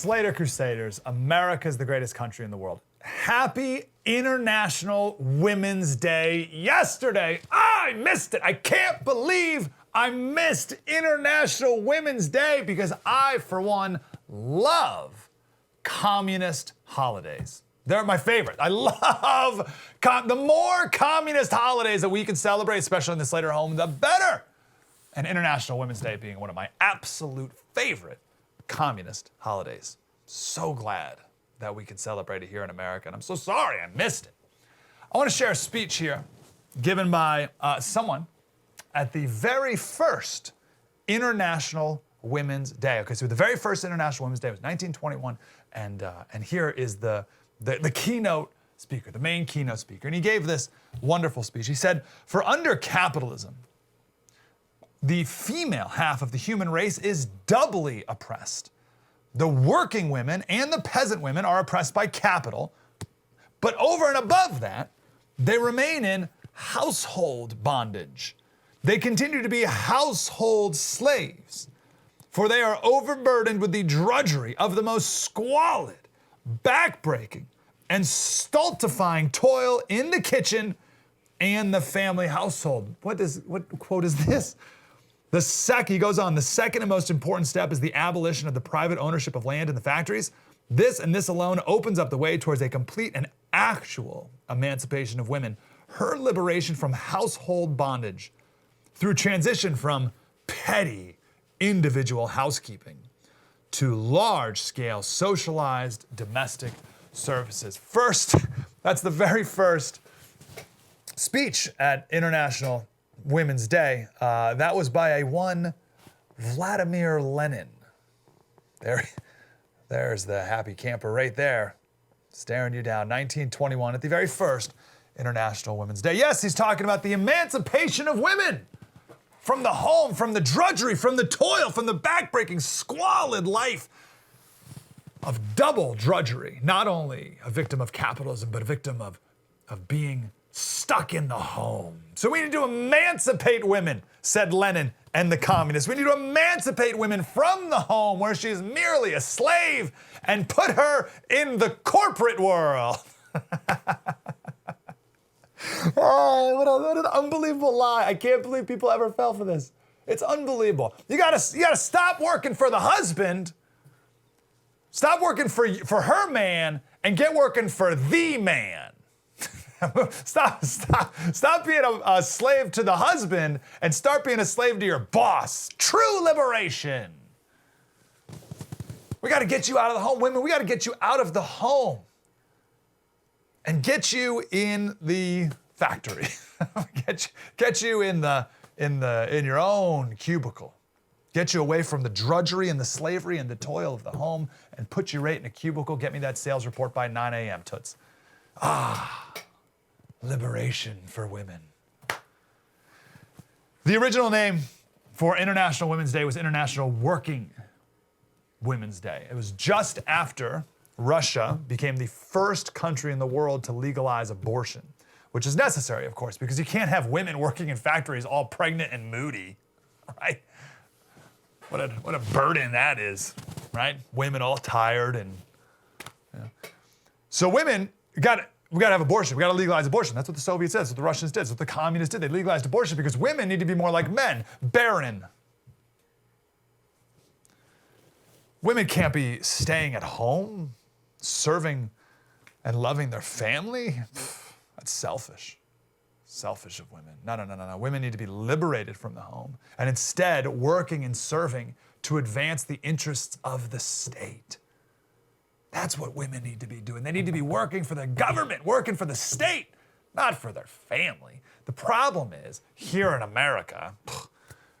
Slater Crusaders, America's the greatest country in the world. Happy International Women's Day yesterday. I missed it. I can't believe I missed International Women's Day because I, for one, love communist holidays. They're my favorite. I love the more communist holidays that we can celebrate, especially in the Slater home, the better. And International Women's Day being one of my absolute favorite communist holidays. So glad that we can celebrate it here in America, and I'm so sorry I missed it. I want to share a speech here given by someone at the very first International Women's Day. Okay, so the very first International Women's Day was 1921, and here is the keynote speaker, the main keynote speaker, and he gave this wonderful speech. He said, "For under capitalism, the female half of the human race is doubly oppressed. The working women and the peasant women are oppressed by capital, but over and above that, they remain in household bondage. They continue to be household slaves, for they are overburdened with the drudgery of the most squalid, backbreaking, and stultifying toil in the kitchen and the family household." What quote is this? He goes on, "The second and most important step is the abolition of the private ownership of land in the factories. This and this alone opens up the way towards a complete and actual emancipation of women, her liberation from household bondage through transition from petty individual housekeeping to large-scale socialized domestic services." First, that's the very first speech at International Women's Day. That was by a one Vladimir Lenin. There's the happy camper right there, staring you down. 1921 at the very first International Women's Day. Yes, he's talking about the emancipation of women from the home, from the drudgery, from the toil, from the backbreaking, squalid life of double drudgery. Not only a victim of capitalism, but a victim of being stuck in the home. So we need to emancipate women, said Lenin and the communists. We need to emancipate women from the home where she is merely a slave and put her in the corporate world. Oh, what an unbelievable lie. I can't believe people ever fell for this. It's unbelievable. You gotta stop working for the husband, stop working for her man, and get working for the man. Stop being a slave to the husband and start being a slave to your boss. True liberation. We got to get you out of the home. Women, we got to get you out of the home and get you in the factory. get you in your own cubicle. Get you away from the drudgery and the slavery and the toil of the home and put you right in a cubicle. Get me that sales report by 9 a.m., toots. Liberation for women. The original name for International Women's Day was International Working Women's Day. It was just after Russia became the first country in the world to legalize abortion, which is necessary, of course, because you can't have women working in factories all pregnant and moody, right? What a burden that is, right? Women all tired and, you know. So women we got to have abortion. We got to legalize abortion. That's what the Soviets did. That's what the Russians did. That's what the communists did. They legalized abortion because women need to be more like men, barren. Women can't be staying at home, serving and loving their family. That's selfish. Selfish of women. No. Women need to be liberated from the home and instead working and serving to advance the interests of the state. That's what women need to be doing. They need to be working for the government, working for the state, not for their family. The problem is, here in America,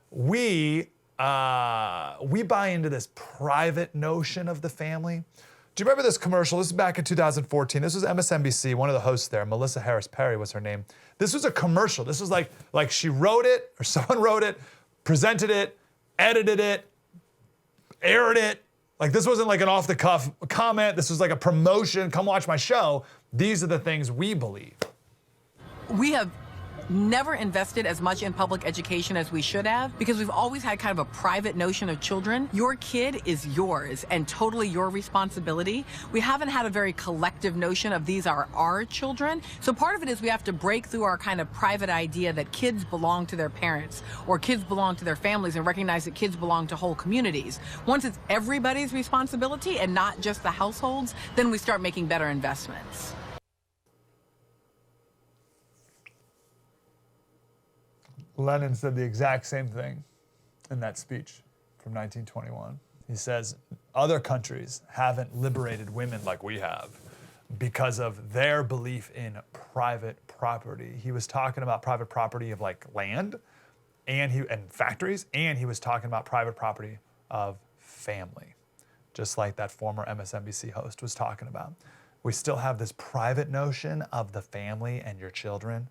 we buy into this private notion of the family. Do you remember this commercial? This is back in 2014. This was MSNBC, one of the hosts there, Melissa Harris Perry was her name. This was a commercial. This was like she wrote it, or someone wrote it, presented it, edited it, aired it. Like this wasn't like an off-the-cuff comment. This was like a promotion. Come watch my show. These are the things we believe. We have never invested as much in public education as we should have because we've always had kind of a private notion of children. Your kid is yours and totally your responsibility. We haven't had a very collective notion of these are our children. So part of it is we have to break through our kind of private idea that kids belong to their parents or kids belong to their families and recognize that kids belong to whole communities. Once it's everybody's responsibility and not just the households, then we start making better investments. Lenin said the exact same thing in that speech from 1921. He says, other countries haven't liberated women like we have because of their belief in private property. He was talking about private property of like land and factories, and he was talking about private property of family, just like that former MSNBC host was talking about. We still have this private notion of the family and your children.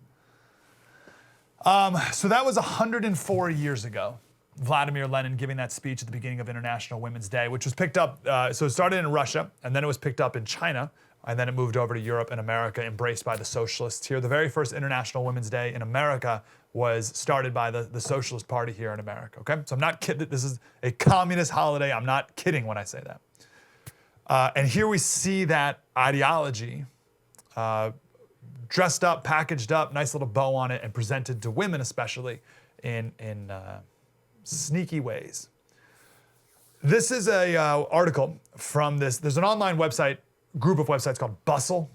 So that was 104 years ago. Vladimir Lenin giving that speech at the beginning of International Women's Day, which was picked up, so it started in Russia, and then it was picked up in China, and then it moved over to Europe and America, embraced by the socialists here. The very first International Women's Day in America was started by the Socialist Party here in America, okay? So I'm not kidding, this is a communist holiday. I'm not kidding when I say that. And here we see that ideology dressed up, packaged up, nice little bow on it, and presented to women especially in sneaky ways. This is a article from this. There's an online website, group of websites called Bustle.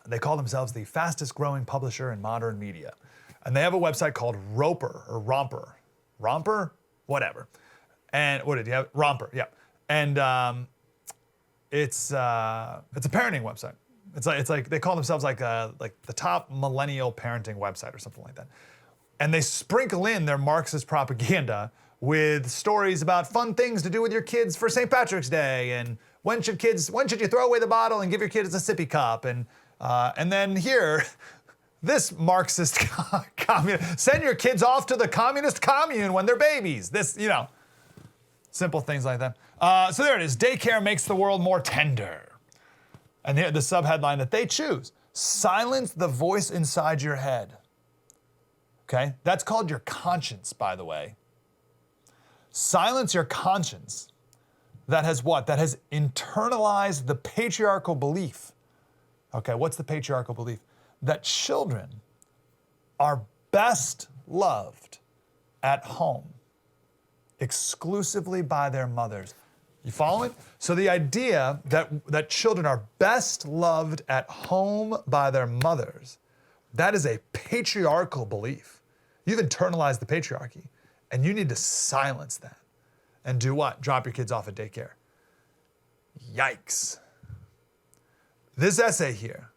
They call themselves the fastest growing publisher in modern media. And they have a website called Romper. Whatever. And what did you have? Romper, yeah. And it's a parenting website. It's like they call themselves like the top millennial parenting website or something like that. And they sprinkle in their Marxist propaganda with stories about fun things to do with your kids for St. Patrick's Day, and when should you throw away the bottle and give your kids a sippy cup, and then here, this Marxist communist, send your kids off to the communist commune when they're babies. This, simple things like that. So there it is. Daycare makes the world more tender. And here, the subheadline that they choose: silence the voice inside your head. Okay, that's called your conscience, by the way. Silence your conscience. That has what? That has internalized the patriarchal belief. Okay, what's the patriarchal belief? That children are best loved at home, exclusively by their mothers. You following? So the idea that children are best loved at home by their mothers, that is a patriarchal belief. You've internalized the patriarchy, and you need to silence that. And do what? Drop your kids off at daycare. Yikes. This essay here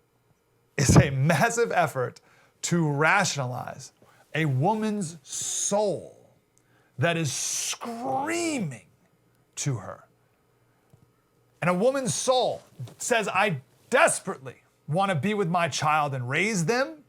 is a massive effort to rationalize a woman's soul that is screaming to her. And a woman's soul says, I desperately want to be with my child and raise them,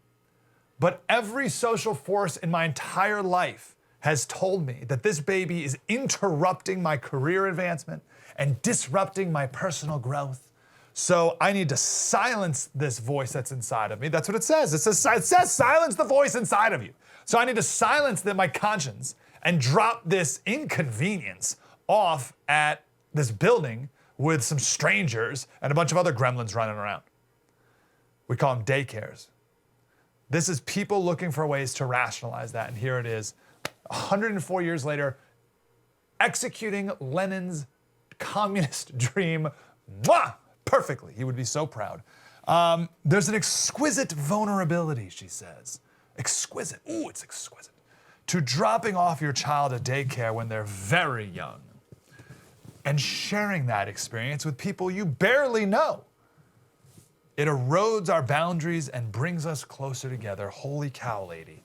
but every social force in my entire life has told me that this baby is interrupting my career advancement and disrupting my personal growth. So I need to silence this voice that's inside of me. That's what it says. It says silence the voice inside of you. So I need to silence my conscience and drop this inconvenience off at this building with some strangers and a bunch of other gremlins running around. We call them daycares. This is people looking for ways to rationalize that, and here it is, 104 years later, executing Lenin's communist dream, perfectly. He would be so proud. There's an exquisite vulnerability, she says. Exquisite, it's exquisite. To dropping off your child at daycare when they're very young and sharing that experience with people you barely know. It erodes our boundaries and brings us closer together. Holy cow, lady.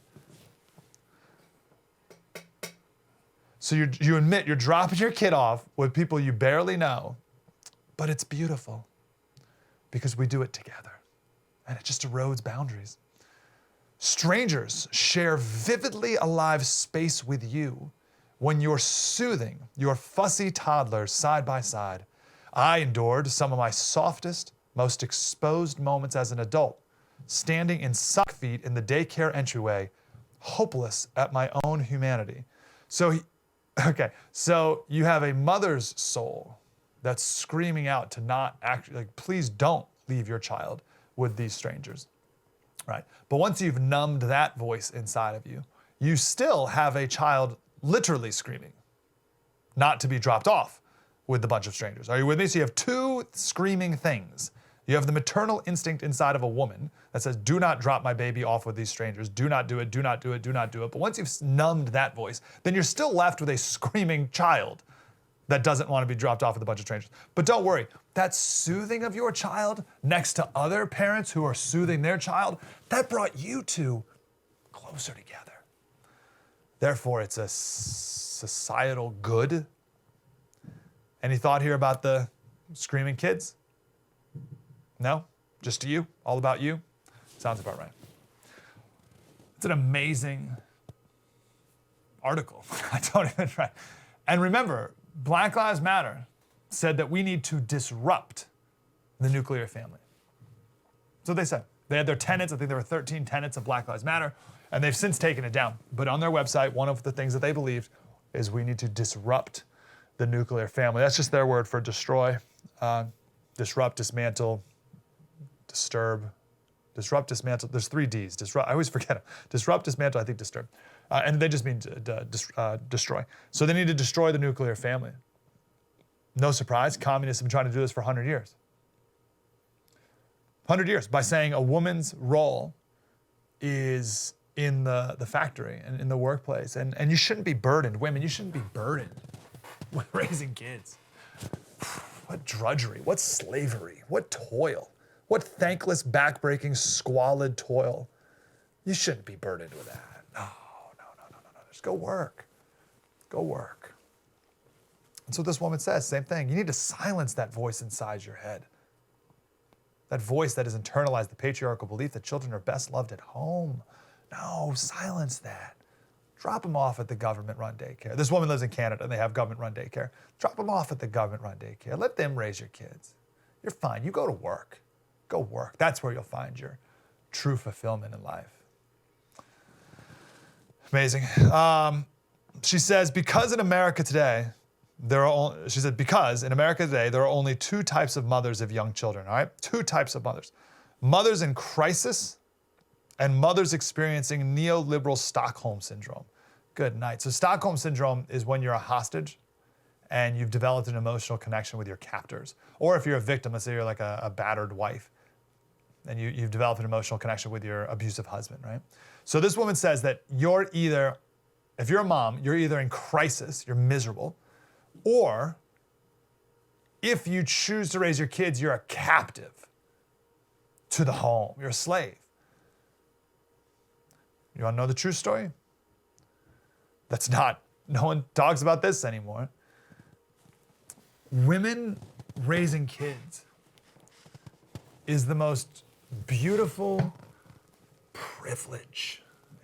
So you admit you're dropping your kid off with people you barely know, but it's beautiful because we do it together, and it just erodes boundaries. Strangers share vividly alive space with you when you're soothing your fussy toddlers side by side. I endured some of my softest, most exposed moments as an adult standing in sock feet in the daycare entryway, hopeless at my own humanity. So you have a mother's soul that's screaming out to not actually, like, please don't leave your child with these strangers, right? But once you've numbed that voice inside of you, you still have a child literally screaming not to be dropped off with a bunch of strangers. Are you with me? So you have two screaming things. You have the maternal instinct inside of a woman that says, do not drop my baby off with these strangers. Do not do it, do not do it, do not do it. But once you've numbed that voice, then you're still left with a screaming child that doesn't want to be dropped off with a bunch of strangers. But don't worry, that soothing of your child next to other parents who are soothing their child, that brought you two closer together. Therefore, it's a societal good. Any thought here about the screaming kids? No? Just to you? All about you? Sounds about right. It's an amazing article. I don't even try. And remember, Black Lives Matter said that we need to disrupt the nuclear family. So they said. They had their tenets. I think there were 13 tenets of Black Lives Matter, and they've since taken it down. But on their website, one of the things that they believed is we need to disrupt the nuclear family. That's just their word for destroy, disrupt, dismantle, disturb, disrupt, dismantle. There's 3 Ds. Disrupt. I always forget them. Disrupt, dismantle, I think disturb. And they just mean destroy. So they need to destroy the nuclear family. No surprise, communists have been trying to do this for 100 years. 100 years, by saying a woman's role is in the factory and in the workplace. And you shouldn't be burdened. Women, you shouldn't be burdened with raising kids. What drudgery, what slavery, what toil, what thankless, backbreaking, squalid toil. You shouldn't be burdened with that. No. Just go work. Go work. And so this woman says, same thing. You need to silence that voice inside your head. That voice that has internalized the patriarchal belief that children are best loved at home. No, silence that. Drop them off at the government-run daycare. This woman lives in Canada and they have government-run daycare. Drop them off at the government-run daycare. Let them raise your kids. You're fine. You go to work. Go work. That's where you'll find your true fulfillment in life. Amazing. She says, because in America today, there are only 2 types of mothers of young children, all right? 2 types of mothers. Mothers in crisis and mothers experiencing neoliberal Stockholm syndrome. Good night. So Stockholm syndrome is when you're a hostage and you've developed an emotional connection with your captors. Or if you're a victim, let's say you're like a battered wife, and you've developed an emotional connection with your abusive husband, right? So this woman says that if you're a mom, you're either in crisis, you're miserable, or if you choose to raise your kids, you're a captive to the home. You're a slave. You want to know the true story? No one talks about this anymore. Women raising kids is the most beautiful privilege.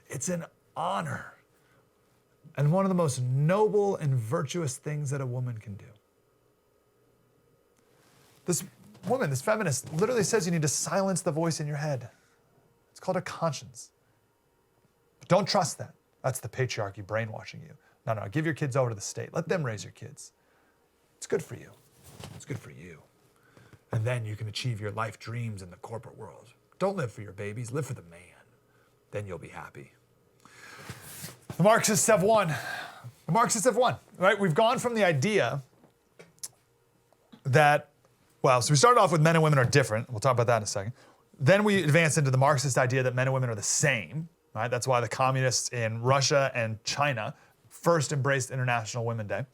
It's an honor and one of the most noble and virtuous things that a woman can do. This woman, this feminist, literally says you need to silence the voice in your head. It's called a conscience. But don't trust that. That's the patriarchy brainwashing you. No, give your kids over to the state. Let them raise your kids. It's good for you. It's good for you. And then you can achieve your life dreams in the corporate world. Don't live for your babies, live for the man. Then you'll be happy. The Marxists have won. The Marxists have won, right? We've gone from the idea that, so we started off with men and women are different. We'll talk about that in a second. Then we advanced into the Marxist idea that men and women are the same, right? That's why the communists in Russia and China first embraced International Women's Day.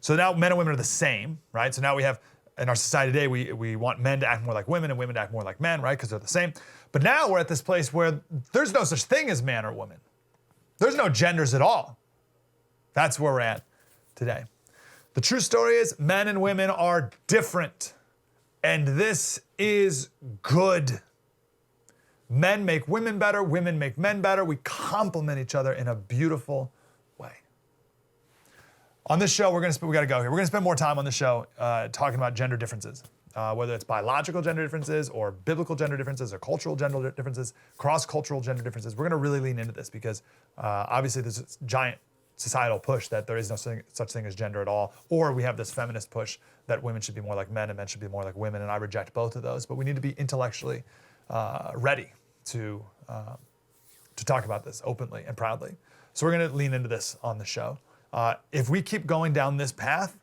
So now men and women are the same, right? So now we have, in our society today, we want men to act more like women and women to act more like men, right? Because they're the same. But now we're at this place where there's no such thing as man or woman. There's no genders at all. That's where we're at today. The true story is men and women are different. And this is good. Men make women better, women make men better. We complement each other in a beautiful way. On this show, we got to go here. We're going to spend more time on the show talking about gender differences. whether it's biological gender differences or biblical gender differences or cultural gender differences, cross-cultural gender differences. We're going to really lean into this because obviously there's this giant societal push that there is no such thing as gender at all, or we have this feminist push that women should be more like men and men should be more like women, and I reject both of those. But we need to be intellectually ready to talk about this openly and proudly. So we're going to lean into this on the show. If we keep going down this path,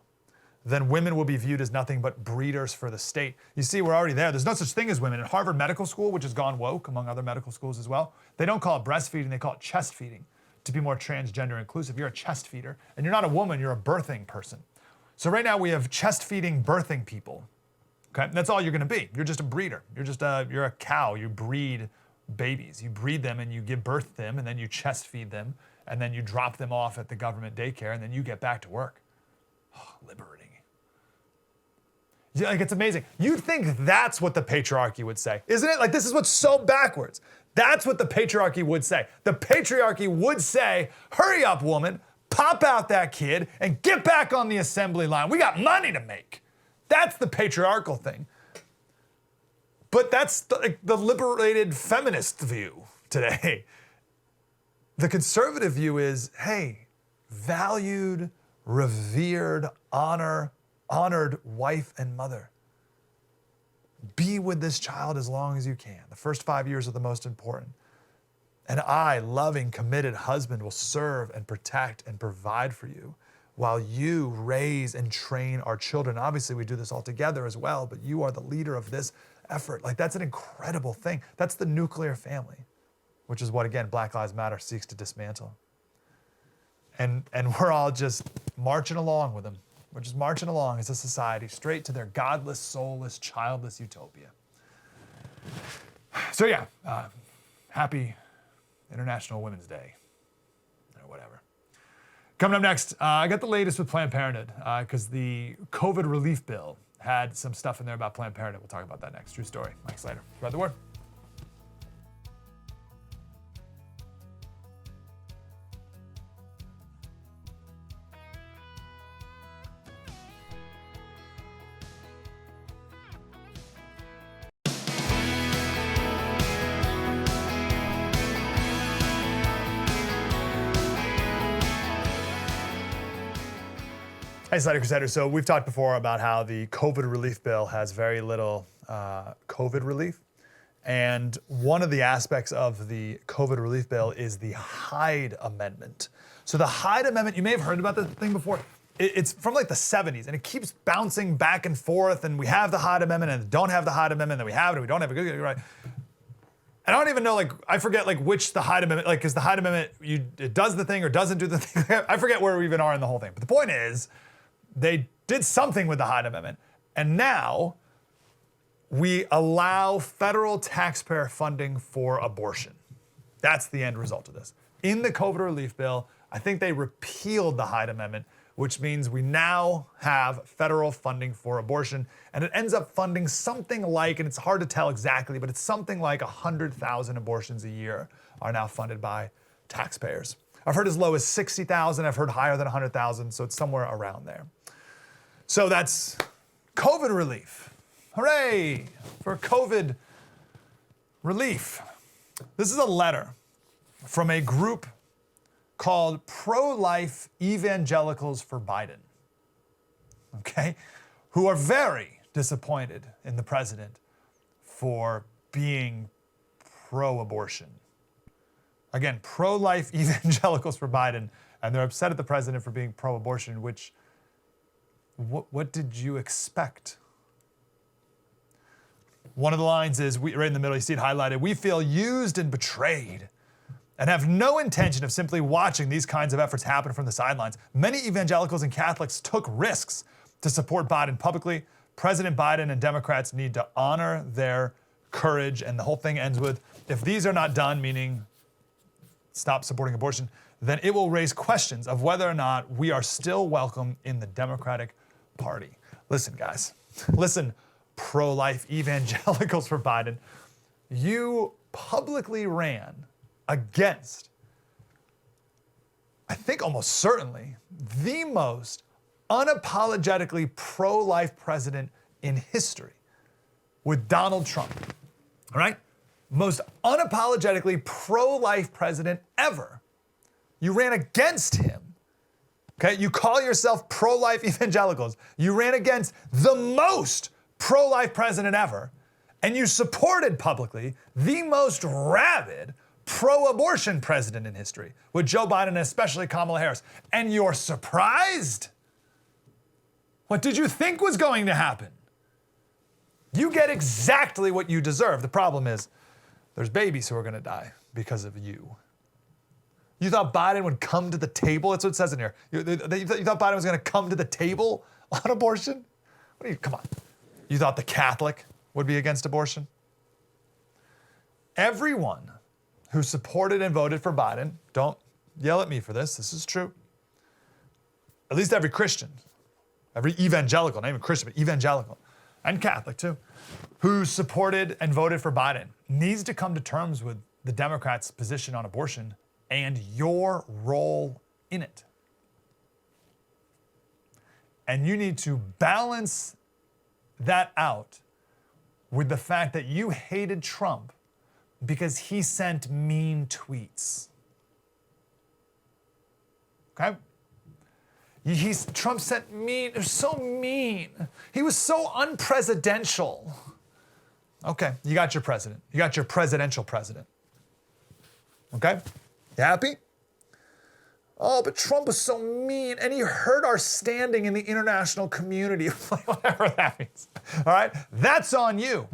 then women will be viewed as nothing but breeders for the state. You see, we're already there. There's no such thing as women. In Harvard Medical School, which has gone woke among other medical schools as well, they don't call it breastfeeding, they call it chest feeding to be more transgender inclusive. You're a chest feeder, and you're not a woman, you're a birthing person. So right now we have chest feeding birthing people, okay? And that's all you're gonna be. You're just a breeder. You're a cow, you breed babies. You breed them and you give birth to them, and then you chest feed them, and then you drop them off at the government daycare, and then you get back to work. Oh, liberating. Like, it's amazing. You'd think that's what the patriarchy would say, isn't it? Like, this is what's so backwards. That's what the patriarchy would say. The patriarchy would say, hurry up, woman, pop out that kid and get back on the assembly line. We got money to make. That's the patriarchal thing. But that's the liberated feminist view today. The conservative view is, hey, valued, revered, honored wife and mother. Be with this child as long as you can. The first 5 years are the most important. And I, loving, committed husband, will serve and protect and provide for you while you raise and train our children. Obviously, we do this all together as well, but you are the leader of this effort. Like, that's an incredible thing. That's the nuclear family, which is what, again, Black Lives Matter seeks to dismantle. And we're all just marching along with them. We're just marching along as a society straight to their godless, soulless, childless utopia. So yeah, happy International Women's Day, or whatever. Coming up next, I got the latest with Planned Parenthood, because the COVID relief bill had some stuff in there about Planned Parenthood. We'll talk about that next. True story. Mike Slater, spread the word. Hey, Slater Crusaders. So we've talked before about how the COVID relief bill has very little COVID relief. And one of the aspects of the COVID relief bill is the Hyde Amendment. So the Hyde Amendment, you may have heard about this thing before. It's from like the 70s, and it keeps bouncing back and forth. And we have the Hyde Amendment and don't have the Hyde Amendment, and then we have it and we don't have it. Right? And I don't even know, like, I forget, like, which the Hyde Amendment, like, is the Hyde Amendment, it does the thing or doesn't do the thing? I forget where we even are in the whole thing. But the point is, they did something with the Hyde Amendment, and now we allow federal taxpayer funding for abortion. That's the end result of this. In the COVID relief bill, I think they repealed the Hyde Amendment, which means we now have federal funding for abortion, and it ends up funding something like, and it's hard to tell exactly, but it's something like 100,000 abortions a year are now funded by taxpayers. I've heard as low as 60,000, I've heard higher than 100,000, so it's somewhere around there. So that's COVID relief. Hooray for COVID relief. This is a letter from a group called Pro-Life Evangelicals for Biden, okay, who are very disappointed in the president for being pro-abortion. Again, Pro-Life Evangelicals for Biden, and they're upset at the president for being pro-abortion, which, what did you expect? One of the lines is, right in the middle, you see it highlighted, "We feel used and betrayed and have no intention of simply watching these kinds of efforts happen from the sidelines. Many evangelicals and Catholics took risks to support Biden publicly. President Biden and Democrats need to honor their courage." And the whole thing ends with, "If these are not done," meaning stop supporting abortion, "then it will raise questions of whether or not we are still welcome in the Democratic Party." Listen, guys. Listen, pro-life evangelicals for Biden. You publicly ran against, I think almost certainly, the most unapologetically pro-life president in history. with Donald Trump, all right? Most unapologetically pro-life president ever. You ran against him, okay? You call yourself pro-life evangelicals. You ran against the most pro-life president ever, and you supported publicly the most rabid pro-abortion president in history, with Joe Biden and especially Kamala Harris. And you're surprised? What did you think was going to happen? You get exactly what you deserve. The problem is, there's babies who are gonna die because of you. You thought Biden would come to the table? That's what it says in here. You thought Biden was gonna come to the table on abortion? Come on. You thought the Catholic would be against abortion? Everyone who supported and voted for Biden, don't yell at me for this is true. At least every Christian, every evangelical, not even Christian, but evangelical, and Catholic too, who supported and voted for Biden needs to come to terms with the Democrats' position on abortion and your role in it. And you need to balance that out with the fact that you hated Trump because he sent mean tweets. Okay? Trump sent mean, it was so mean. He was so unpresidential. Okay, you got your president. You got your presidential president. Okay? You happy? Oh, but Trump was so mean and he hurt our standing in the international community. Whatever that means. All right? That's on you.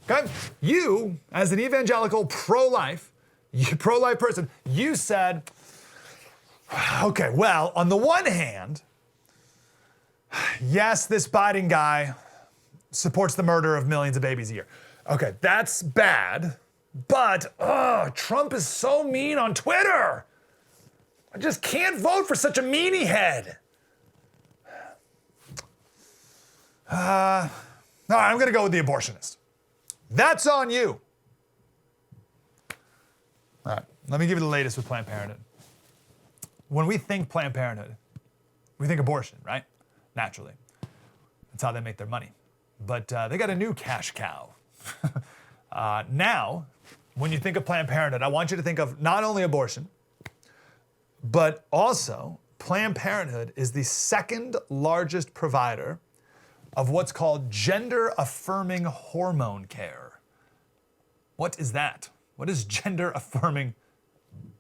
Okay? You, as an evangelical pro-life person, you said, okay, well, on the one hand, yes, this Biden guy supports the murder of millions of babies a year. Okay, that's bad, but Trump is so mean on Twitter. I just can't vote for such a meanie head. All right, I'm gonna go with the abortionist. That's on you. All right, let me give you the latest with Planned Parenthood. When we think Planned Parenthood, we think abortion, right? Naturally. That's how they make their money. But they got a new cash cow. Now, when you think of Planned Parenthood, I want you to think of not only abortion, but also Planned Parenthood is the second largest provider of what's called gender-affirming hormone care. What is that? What is gender-affirming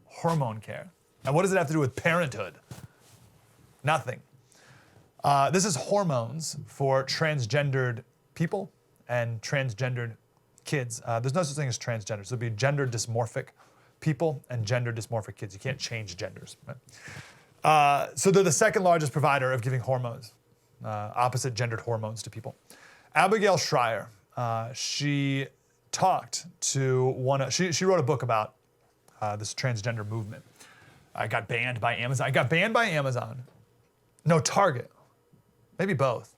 hormone care? And what does it have to do with parenthood? Nothing. This is hormones for transgendered people and transgendered kids. There's no such thing as transgender. So it'd be gender dysmorphic people and gender dysmorphic kids. You can't change genders. Right? So they're the second largest provider of giving hormones, opposite gendered hormones to people. Abigail Schreier, she talked to she wrote a book about this transgender movement. I got banned by Amazon. No, Target. Maybe both.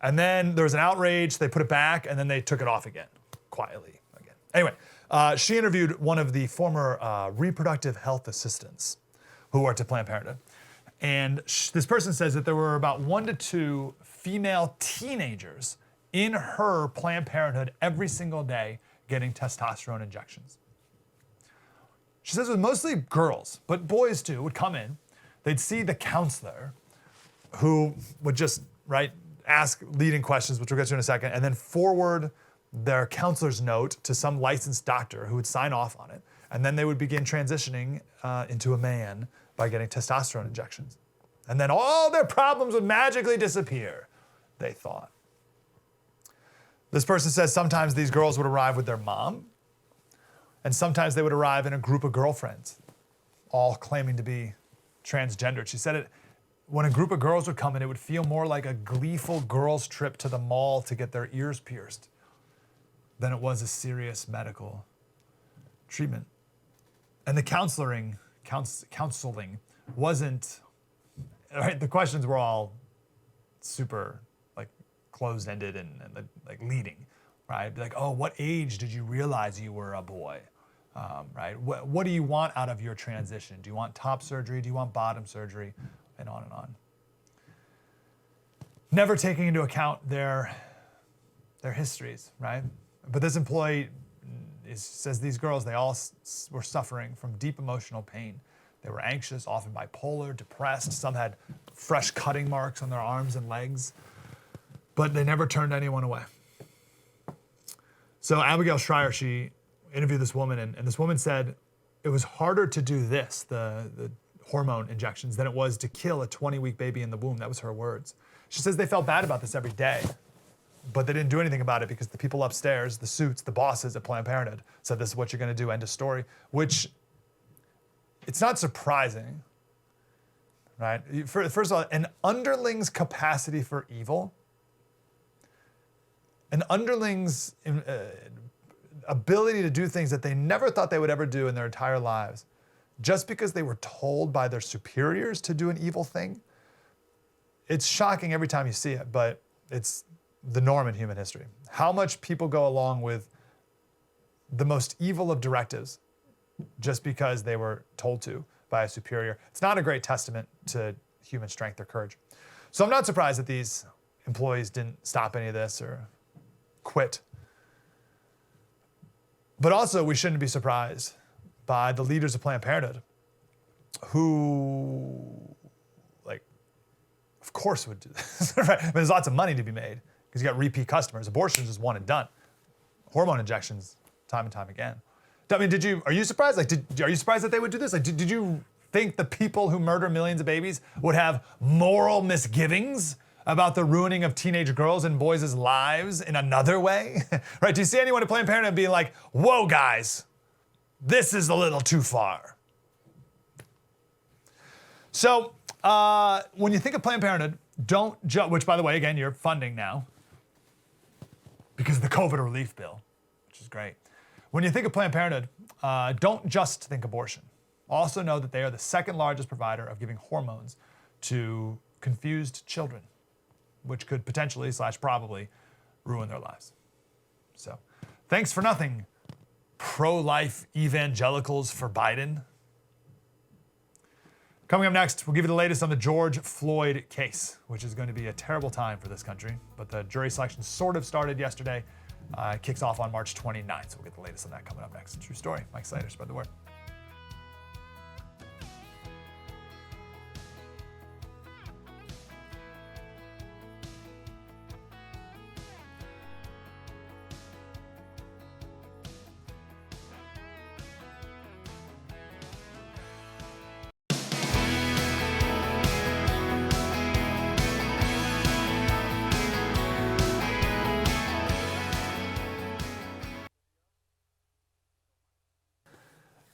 And then there was an outrage. They put it back, and then they took it off again, quietly again. Anyway, she interviewed one of the former reproductive health assistants who worked at Planned Parenthood. And this person says that there were about 1 to 2 female teenagers in her Planned Parenthood every single day getting testosterone injections. She says it was mostly girls, but boys too would come in. They'd see the counselor who would just, ask leading questions, which we'll get to in a second, and then forward their counselor's note to some licensed doctor who would sign off on it. And then they would begin transitioning into a man by getting testosterone injections. And then all their problems would magically disappear, they thought. This person says sometimes these girls would arrive with their mom, and sometimes they would arrive in a group of girlfriends, all claiming to be transgendered. She said when a group of girls would come in, it would feel more like a gleeful girls' trip to the mall to get their ears pierced than it was a serious medical treatment. And the counseling wasn't, the questions were all super closed-ended and leading, right? Like, oh, what age did you realize you were a boy? Right? What do you want out of your transition? Do you want top surgery? Do you want bottom surgery? And on and on. Never taking into account their their histories, right? But this employee says these girls, they all were suffering from deep emotional pain. They were anxious, often bipolar, depressed. Some had fresh cutting marks on their arms and legs, but they never turned anyone away. So Abigail Schreier, she interviewed this woman, and this woman said it was harder to do this, the hormone injections, than it was to kill a 20-week baby in the womb. That was her words. She says they felt bad about this every day, but they didn't do anything about it because the people upstairs, the suits, the bosses at Planned Parenthood said this is what you're going to do, end of story, which it's not surprising, right? First of all, an underling's capacity for evil, an underling's ability to do things that they never thought they would ever do in their entire lives, just because they were told by their superiors to do an evil thing, it's shocking every time you see it, but it's the norm in human history. How much people go along with the most evil of directives just because they were told to by a superior. It's not a great testament to human strength or courage. So I'm not surprised that these employees didn't stop any of this or quit. But also, we shouldn't be surprised by the leaders of Planned Parenthood who, of course would do this, right? I mean, there's lots of money to be made because you got repeat customers. Abortions is one and done. Hormone injections, time and time again. I mean, are you surprised? Are you surprised that they would do this? Did you think the people who murder millions of babies would have moral misgivings about the ruining of teenage girls and boys' lives in another way? Right? Do you see anyone at Planned Parenthood being like, whoa, guys, this is a little too far? So when you think of Planned Parenthood, which by the way, again, you're funding now because of the COVID relief bill, which is great. When you think of Planned Parenthood, don't just think abortion. Also know that they are the second largest provider of giving hormones to confused children, which could potentially / probably ruin their lives. So thanks for nothing, pro-life evangelicals for Biden. Coming up next, we'll give you the latest on the George Floyd case, which is going to be a terrible time for this country. But the jury selection sort of started yesterday. It kicks off on March 29th, so we'll get the latest on that coming up next. True story. Mike Slater, spread the word.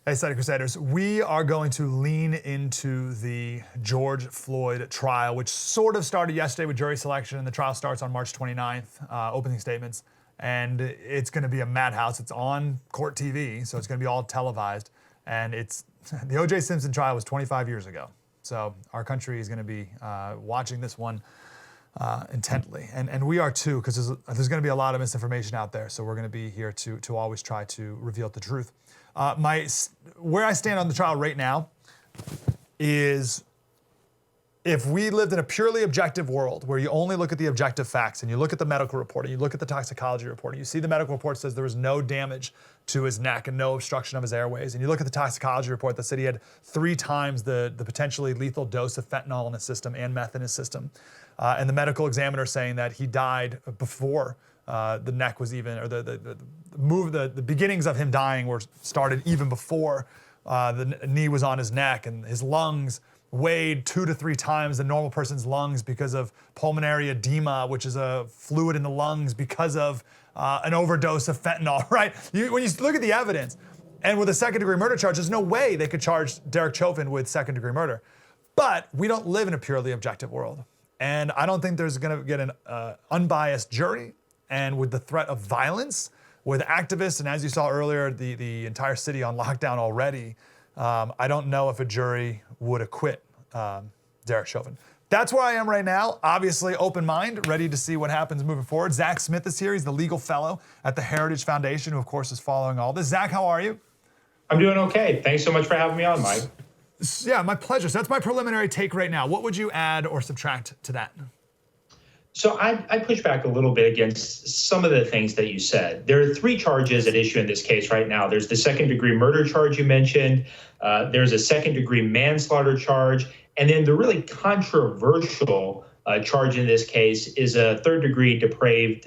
Hey, Slater Crusaders, we are going to lean into the George Floyd trial, which sort of started yesterday with jury selection, and the trial starts on March 29th, opening statements, and it's going to be a madhouse. It's on court TV, so it's going to be all televised, and the O.J. Simpson trial was 25 years ago, so our country is going to be watching this one intently, and we are too, because there's going to be a lot of misinformation out there, so we're going to be here to always try to reveal the truth. Where I stand on the trial right now is, if we lived in a purely objective world where you only look at the objective facts and you look at the medical report and you look at the toxicology report and you see the medical report says there was no damage to his neck and no obstruction of his airways, and you look at the toxicology report that said he had 3 times the potentially lethal dose of fentanyl in his system and meth in his system, and the medical examiner saying that he died before the neck was even, or the beginnings of him dying were started even before the knee was on his neck, and his lungs weighed 2 to 3 times the normal person's lungs because of pulmonary edema, which is a fluid in the lungs because of an overdose of fentanyl, right? When you look at the evidence, and with a second-degree murder charge, there's no way they could charge Derek Chauvin with second-degree murder. But we don't live in a purely objective world, and I don't think there's going to get an unbiased jury. And with the threat of violence, with activists, and as you saw earlier, the entire city on lockdown already, I don't know if a jury would acquit Derek Chauvin. That's where I am right now. Obviously, open mind, ready to see what happens moving forward. Zach Smith is here. He's the legal fellow at the Heritage Foundation, who, of course, is following all this. Zach, how are you? I'm doing okay. Thanks so much for having me on, Mike. Yeah, my pleasure. So that's my preliminary take right now. What would you add or subtract to that? So I push back a little bit against some of the things that you said. There are three charges at issue in this case right now. There's the second-degree murder charge you mentioned. There's a second-degree manslaughter charge. And then the really controversial charge in this case is a third-degree depraved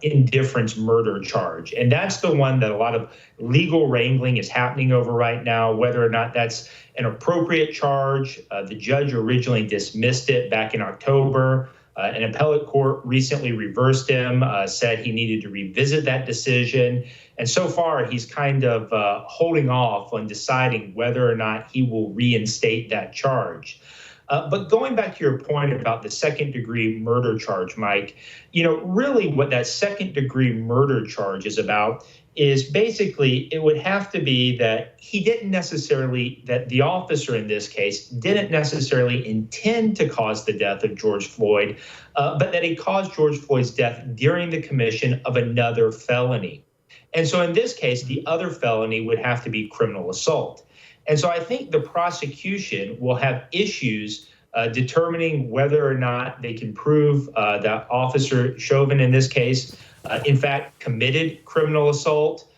indifference murder charge. And that's the one that a lot of legal wrangling is happening over right now, whether or not that's an appropriate charge. The judge originally dismissed it back in October. An appellate court recently reversed him, said he needed to revisit that decision. And so far, he's kind of holding off on deciding whether or not he will reinstate that charge. But going back to your point about the second-degree murder charge, Mike, really what that second-degree murder charge is about is basically it would have to be that that the officer in this case didn't necessarily intend to cause the death of George Floyd, but that he caused George Floyd's death during the commission of another felony. And so in this case, the other felony would have to be criminal assault. And so I think the prosecution will have issues determining whether or not they can prove that Officer Chauvin in this case, in fact, committed criminal assault.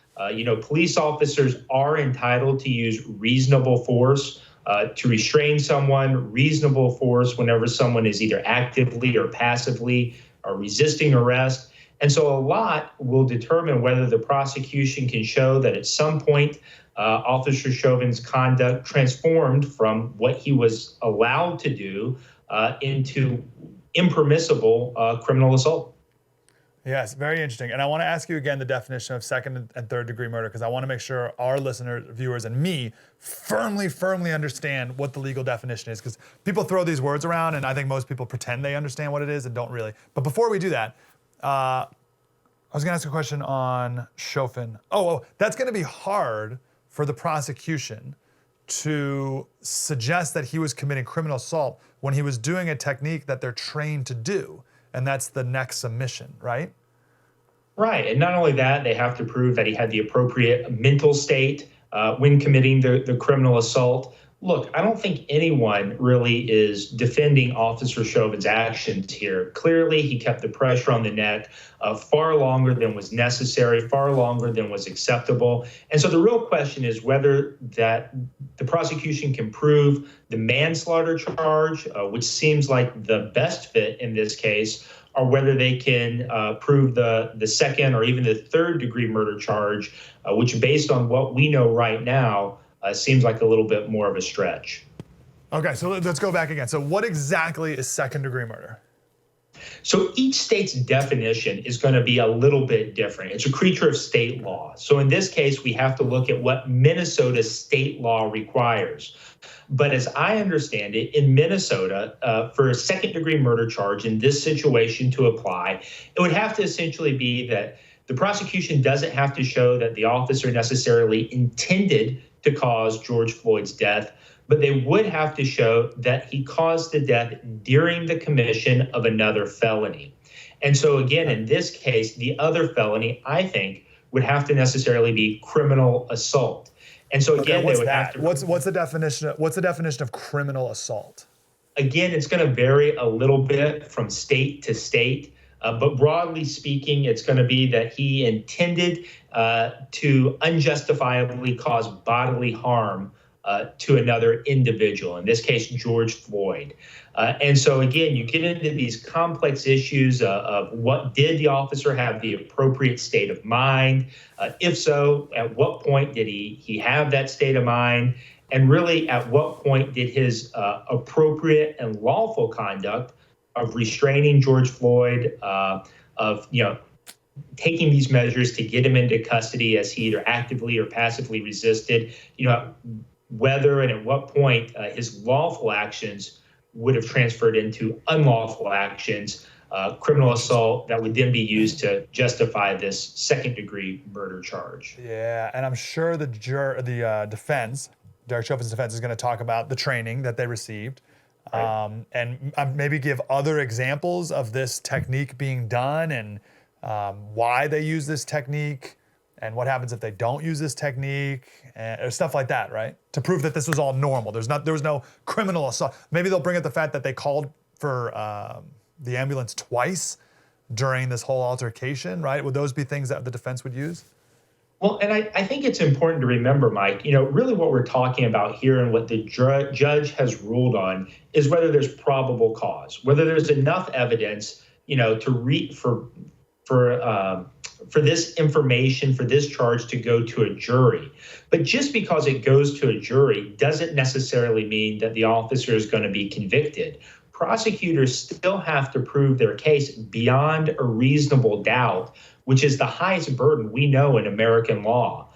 Police officers are entitled to use reasonable force to restrain someone, reasonable force whenever someone is either actively or passively resisting arrest. And so a lot will determine whether the prosecution can show that at some point Officer Chauvin's conduct transformed from what he was allowed to do into impermissible criminal assault. Yes, very interesting. And I want to ask you again the definition of second and third degree murder, because I want to make sure our listeners, viewers, and me firmly understand what the legal definition is, because people throw these words around and I think most people pretend they understand what it is and don't really. But before we do that, I was going to ask a question on Chauvin. That's going to be hard for the prosecution to suggest that he was committing criminal assault when he was doing a technique that they're trained to do, and that's the neck submission, right? Right. And not only that, they have to prove that he had the appropriate mental state when committing the criminal assault. Look, I don't think anyone really is defending Officer Chauvin's actions here. Clearly, he kept the pressure on the neck far longer than was necessary, far longer than was acceptable. And so the real question is whether that the prosecution can prove the manslaughter charge, which seems like the best fit in this case, or whether they can prove the second or even the third degree murder charge, which based on what we know right now, seems like a little bit more of a stretch. Okay, so let's go back again. So what exactly is second degree murder? So each state's definition is going to be a little bit different. It's a creature of state law. So in this case, we have to look at what Minnesota state law requires. But as I understand it, in Minnesota, for a second degree murder charge in this situation to apply, it would have to essentially be that the prosecution doesn't have to show that the officer necessarily intended to cause George Floyd's death, but they would have to show that he caused the death during the commission of another felony. And so again, in this case, the other felony, I think, would have to necessarily be criminal assault. And so again, they would have to. What's the definition? What's the definition of criminal assault? Again, it's going to vary a little bit from state to state. But broadly speaking, it's going to be that he intended to unjustifiably cause bodily harm to another individual, in this case, George Floyd. And so, again, you get into these complex issues of what did the officer have the appropriate state of mind? If so, at what point did he have that state of mind? And really, at what point did his appropriate and lawful conduct of restraining George Floyd, of taking these measures to get him into custody as he either actively or passively resisted, whether and at what point his lawful actions would have transferred into unlawful actions, criminal assault that would then be used to justify this second-degree murder charge. Yeah, and I'm sure the defense, Derek Chauvin's defense, is going to talk about the training that they received. Right. And maybe give other examples of this technique being done and why they use this technique and what happens if they don't use this technique or stuff like that, right? To prove that this was all normal. There was no criminal assault. Maybe they'll bring up the fact that they called for the ambulance twice during this whole altercation, right? Would those be things that the defense would use? Well, and I think it's important to remember, Mike, really what we're talking about here and what the judge has ruled on is whether there's probable cause, whether there's enough evidence, for this information, for this charge to go to a jury. But just because it goes to a jury doesn't necessarily mean that the officer is going to be convicted. Prosecutors still have to prove their case beyond a reasonable doubt, which is the highest burden we know in American law.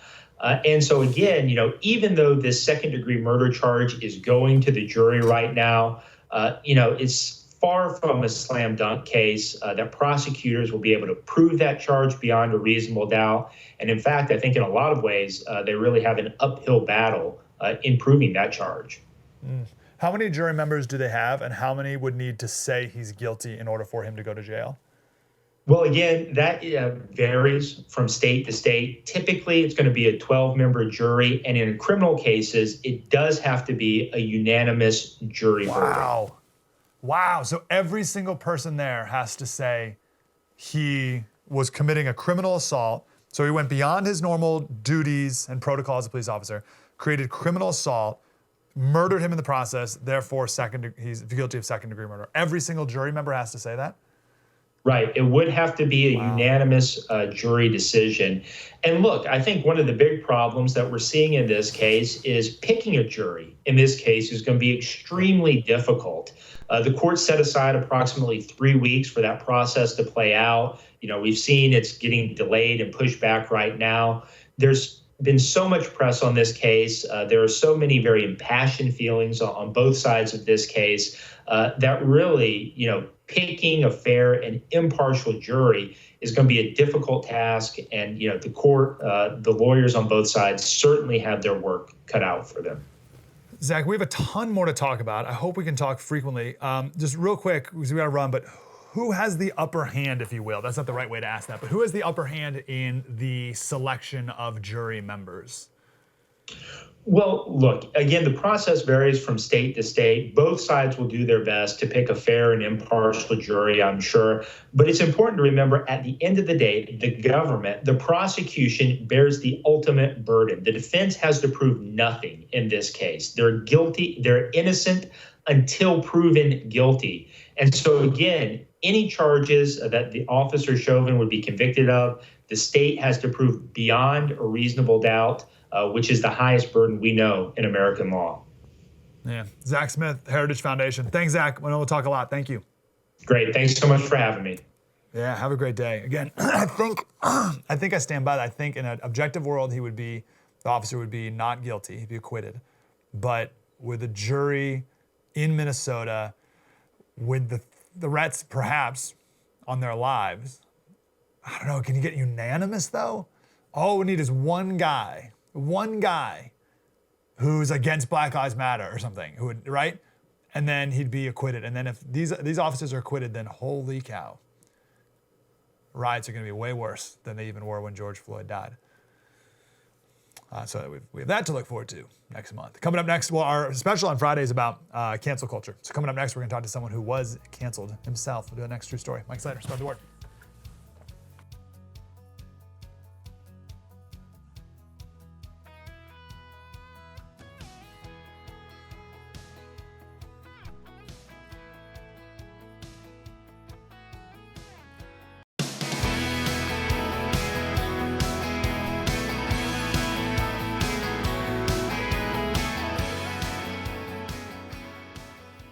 And so again, even though this second-degree murder charge is going to the jury right now, it's far from a slam dunk case that prosecutors will be able to prove that charge beyond a reasonable doubt. And in fact, I think in a lot of ways, they really have an uphill battle in proving that charge. How many jury members do they have, and how many would need to say he's guilty in order for him to go to jail? Well, again, that varies from state to state. Typically, it's going to be a 12-member jury, and in criminal cases, it does have to be a unanimous jury verdict. Wow. So every single person there has to say he was committing a criminal assault. So he went beyond his normal duties and protocol as a police officer, created criminal assault, murdered him in the process, therefore he's guilty of second-degree murder. Every single jury member has to say that? Right. It would have to be a unanimous jury decision. And look, I think one of the big problems that we're seeing in this case is picking a jury in this case is going to be extremely difficult. The court set aside approximately 3 weeks for that process to play out. We've seen it's getting delayed and pushed back right now. There's been so much press on this case. There are so many very impassioned feelings on both sides of this case that really, picking a fair and impartial jury is going to be a difficult task. And, the court, the lawyers on both sides certainly have their work cut out for them. Zach, we have a ton more to talk about. I hope we can talk frequently. Just real quick, because we got to run, but who has the upper hand, if you will? That's not the right way to ask that, but who has the upper hand in the selection of jury members? Well, look, again, the process varies from state to state. Both sides will do their best to pick a fair and impartial jury, I'm sure. But it's important to remember at the end of the day, the government, the prosecution bears the ultimate burden. The defense has to prove nothing in this case. They're guilty, they're innocent until proven guilty. And so again, any charges that the officer Chauvin would be convicted of, the state has to prove beyond a reasonable doubt, which is the highest burden we know in American law. Yeah. Zach Smith, Heritage Foundation. Thanks, Zach. I know we'll talk a lot. Thank you. Great. Thanks so much for having me. Yeah, have a great day. Again, I think I stand by that. I think in an objective world, the officer would be not guilty, he'd be acquitted. But with a jury in Minnesota, with the threats perhaps on their lives, I don't know, can you get unanimous though? All we need is one guy who's against Black Lives Matter or something, who would, right? And then he'd be acquitted. And then if these officers are acquitted, then holy cow, riots are going to be way worse than they even were when George Floyd died. So we have that to look forward to next month. Coming up next, well, our special on Friday is about cancel culture. So coming up next, we're going to talk to someone who was canceled himself. We'll do the next true story. Mike Slater, spread the word.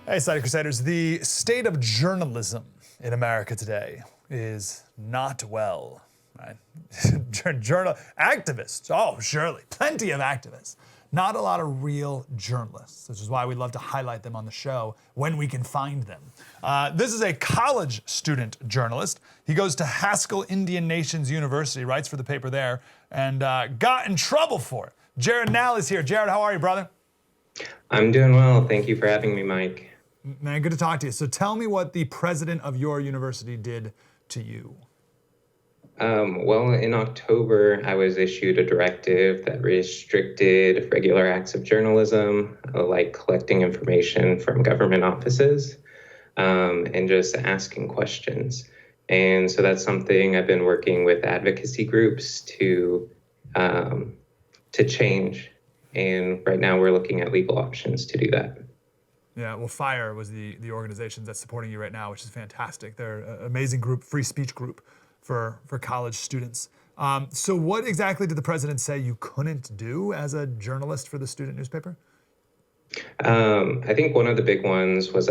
Hey, Slater Crusaders. The state of journalism in America today is not well, right? Activists, oh, surely, plenty of activists. Not a lot of real journalists, which is why we love to highlight them on the show when we can find them. This is a college student journalist. He goes to Haskell Indian Nations University, writes for the paper there, and got in trouble for it. Jared Nall is here. Jared, how are you, brother? I'm doing well. Thank you for having me, Mike. Man, good to talk to you. So tell me what the president of your university did to you. Well, in October, I was issued a directive that restricted regular acts of journalism, like collecting information from government offices. and just asking questions. And so that's something I've been working with advocacy groups to change. And right now we're looking at legal options to do that. Yeah, well, FIRE was the organization that's supporting you right now, which is fantastic. They're an amazing group, free speech group for college students. So what exactly did the president say you couldn't do as a journalist for the student newspaper? I think one of the big ones was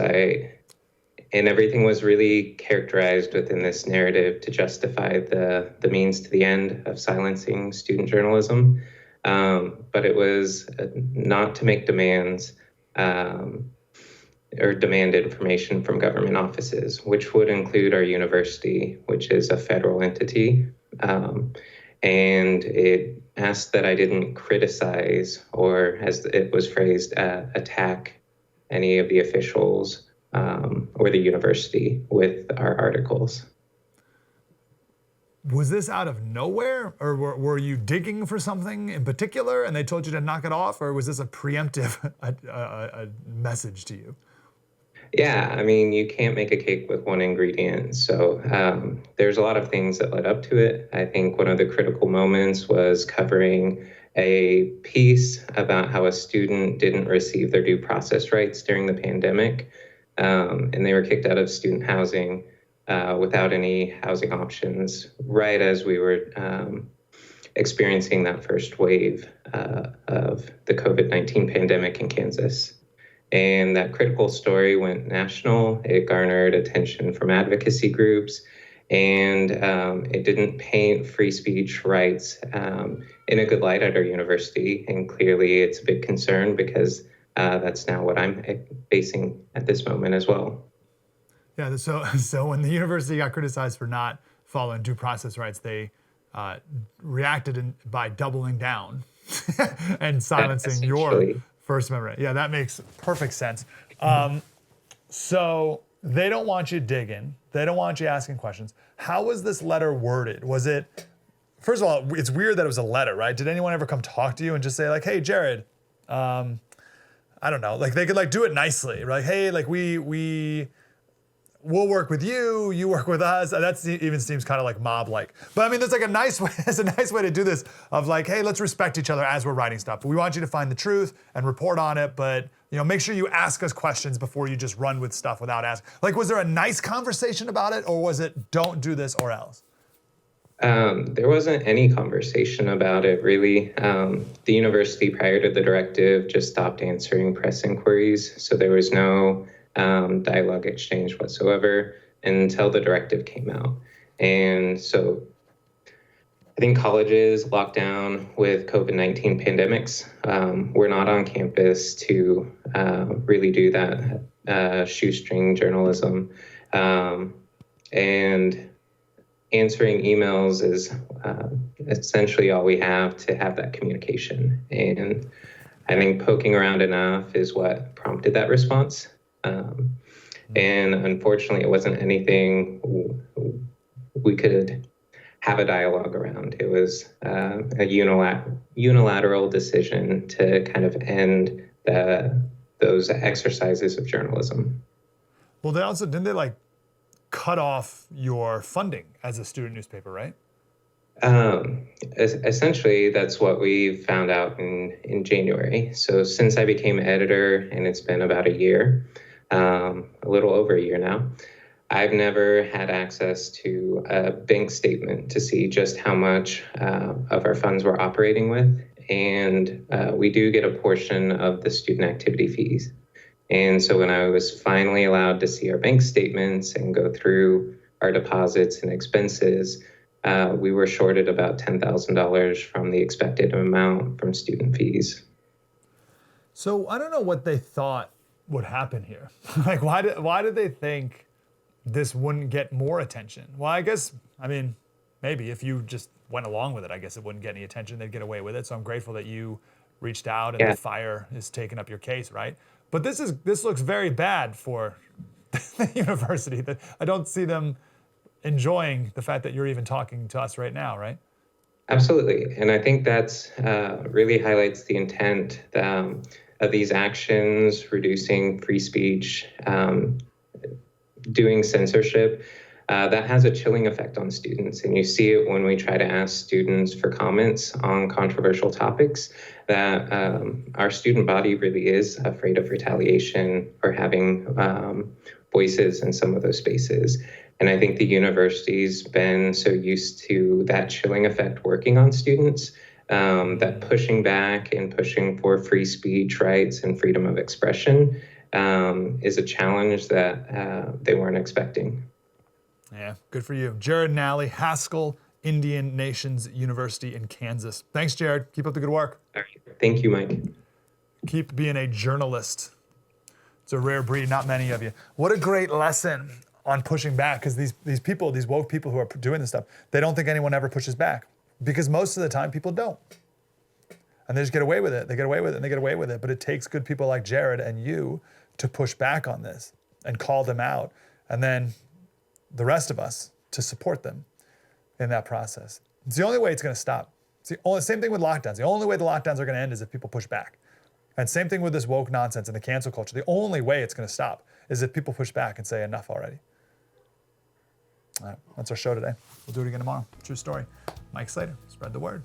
and everything was really characterized within this narrative to justify the means to the end of silencing student journalism. But it was not to make demands or demand information from government offices, which would include our university, which is a federal entity. And it asked that I didn't criticize or, as it was phrased, attack any of the officials or the university with our articles. Was this out of nowhere, or were you digging for something in particular and they told you to knock it off, or was this a preemptive a message to you? Yeah, I mean, you can't make a cake with one ingredient. So there's a lot of things that led up to it. I think one of the critical moments was covering a piece about how a student didn't receive their due process rights during the pandemic, and they were kicked out of student housing without any housing options, right as we were experiencing that first wave of the COVID-19 pandemic in Kansas. And that critical story went national. It garnered attention from advocacy groups, and it didn't paint free speech rights in a good light at our university. And clearly it's a big concern because that's now what I'm facing at this moment as well. Yeah, so when the university got criticized for not following due process rights, they reacted by doubling down and silencing your First Amendment. Yeah, that makes perfect sense. So they don't want you digging. They don't want you asking questions. How was this letter worded? Was it, first of all, it's weird that it was a letter, right? Did anyone ever come talk to you and just say like, hey, Jared, I don't know, like they could like do it nicely, right? Like, hey, like we'll work with you, you work with us. That even seems kind of like mob-like. But I mean, there's like a nice way, there's a nice way to do this of like, hey, let's respect each other as we're writing stuff. We want you to find the truth and report on it, but make sure you ask us questions before you just run with stuff without asking. Like, was there a nice conversation about it, or was it don't do this or else? There wasn't any conversation about it, really. The university prior to the directive just stopped answering press inquiries, so there was no dialogue exchange whatsoever until the directive came out. And so I think colleges locked down with COVID-19 pandemics. We're not on campus to really do that shoestring journalism. And answering emails is essentially all we have to have that communication. And I think poking around enough is what prompted that response. And unfortunately, it wasn't anything we could have a dialogue around. It was a unilateral decision to kind of end those exercises of journalism. Well, didn't they like cut off your funding as a student newspaper, right? Essentially, that's what we found out in January. So since I became editor, and it's been about a year, a little over a year now, I've never had access to a bank statement to see just how much of our funds we're operating with. And we do get a portion of the student activity fees. And so when I was finally allowed to see our bank statements and go through our deposits and expenses, we were shorted about $10,000 from the expected amount from student fees. So I don't know what they thought would happen here. Like, why did they think this wouldn't get more attention? Well, I guess, I mean, maybe if you just went along with it, I guess it wouldn't get any attention. They'd get away with it. So I'm grateful that you reached out and the FIRE is taking up your case, right? But this looks very bad for the university. That I don't see them enjoying the fact that you're even talking to us right now, right? Absolutely. And I think that's really highlights the intent of these actions, reducing free speech, doing censorship, that has a chilling effect on students. And you see it when we try to ask students for comments on controversial topics, that our student body really is afraid of retaliation or having voices in some of those spaces. And I think the university's been so used to that chilling effect working on students, that pushing back and pushing for free speech rights and freedom of expression is a challenge that they weren't expecting. Yeah, good for you. Jared Nally, Haskell Indian Nations University in Kansas. Thanks, Jared. Keep up the good work. All right. Thank you, Mike. Keep being a journalist. It's a rare breed, not many of you. What a great lesson on pushing back, because these people, these woke people who are doing this stuff, they don't think anyone ever pushes back, because most of the time people don't. And they just get away with it. They get away with it and they get away with it. But it takes good people like Jared and you to push back on this and call them out. And then the rest of us to support them in that process. It's the only way it's going to stop. It's the only, same thing with lockdowns. The only way the lockdowns are going to end is if people push back. And same thing with this woke nonsense and the cancel culture. The only way it's going to stop is if people push back and say enough already. All right, that's our show today. We'll do it again tomorrow. True story. Mike Slater, spread the word.